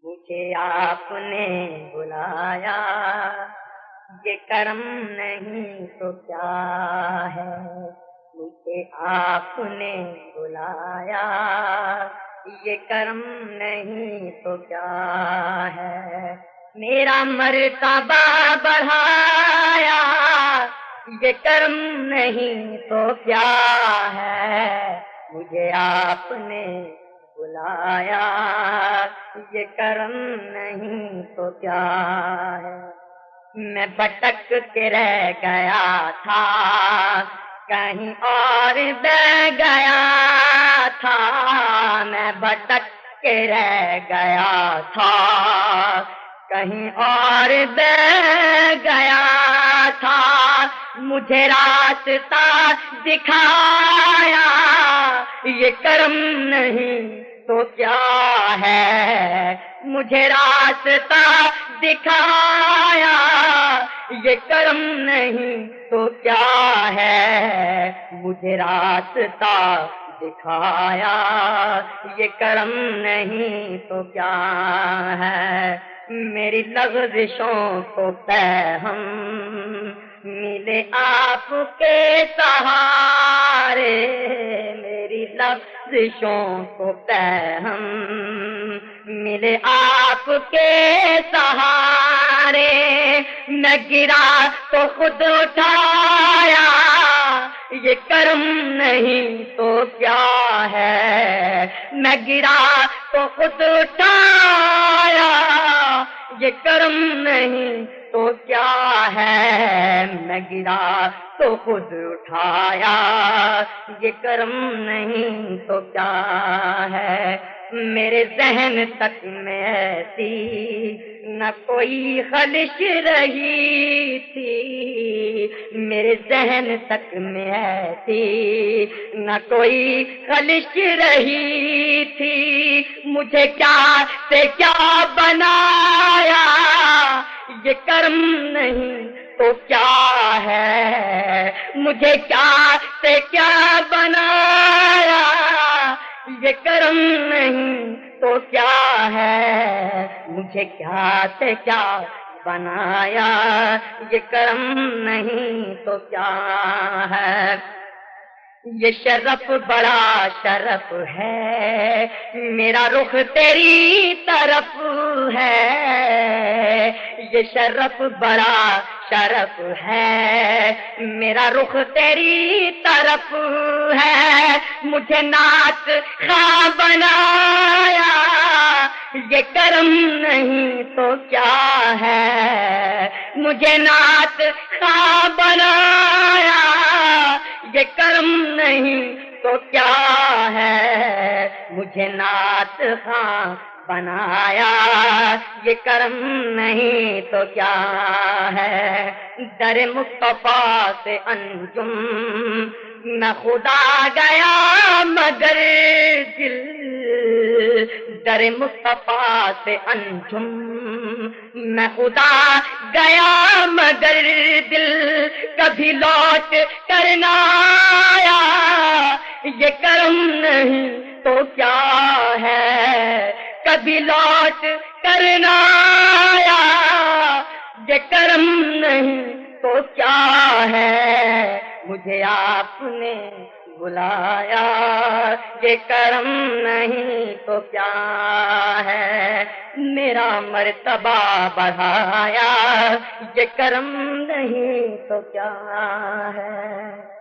مجھے آپ نے بلایا، یہ کرم نہیں تو کیا ہے؟ مجھے آپ نے بلایا، یہ کرم نہیں تو کیا ہے؟ میرا مرتبہ بڑھایا، یہ کرم نہیں تو کیا ہے؟ مجھے آپ نے بلایا، یہ کرم نہیں تو کیا ہے؟ میں بھٹک کے رہ گیا تھا، کہیں اور بہ گیا تھا، میں بھٹک کے رہ گیا تھا، کہیں اور بہ گیا تھا، مجھے راستہ دکھایا، یہ کرم نہیں تو کیا ہے؟ مجھے راستہ دکھایا، یہ کرم نہیں تو کیا ہے؟ مجھے راستہ دکھایا، یہ کرم نہیں تو کیا ہے؟ میری لغزشوں کو پیغام ملے آپ کے سہارے، میری لغزشوں کو پیغام ملے آپ کے سہارے، میں گرا تو خود اٹھایا، یہ کرم نہیں تو کیا ہے؟ میں گرا تو خود اٹھایا، یہ کرم نہیں تو کیا ہے؟ میں گرا تو خود اٹھایا، یہ کرم نہیں تو کیا ہے؟ میرے ذہن تک میں ایسی نہ کوئی خلش رہی تھی، میرے ذہن تک میں ایسی نہ کوئی خلش رہی تھی، مجھے کیا سے کیا بنایا، یہ کرم نہیں تو کیا ہے؟ مجھے کیا سے کیا بنایا، یہ کرم نہیں تو کیا ہے؟ مجھے کیا سے کیا بنایا، یہ کرم نہیں تو کیا ہے؟ یہ شرف بڑا شرف ہے، میرا رخ تیری طرف ہے، یہ شرف بڑا شرف ہے، میرا رخ تیری طرف ہے، مجھے نعت خواہ بنایا، یہ کرم نہیں تو کیا ہے؟ مجھے نعت خواہ بنایا، یہ کرم نہیں تو کیا ہے؟ مجھے نعت خواہ بنایا، یہ کرم نہیں تو کیا ہے؟ در مصطفیٰ سے انجم میں خدا گیا مگر دل، در مصطفیٰ سے انجم میں خدا گیا مگر دل، کبھی لوٹ کر نہ آیا، یہ کرم نہیں تو کیا ہے؟ کبھی لوٹ کر نہ آیا، یہ کرم نہیں تو کیا ہے؟ مجھے آپ نے بلایا، یہ کرم نہیں تو کیا ہے؟ میرا مرتبہ بڑھایا، یہ کرم نہیں تو کیا ہے؟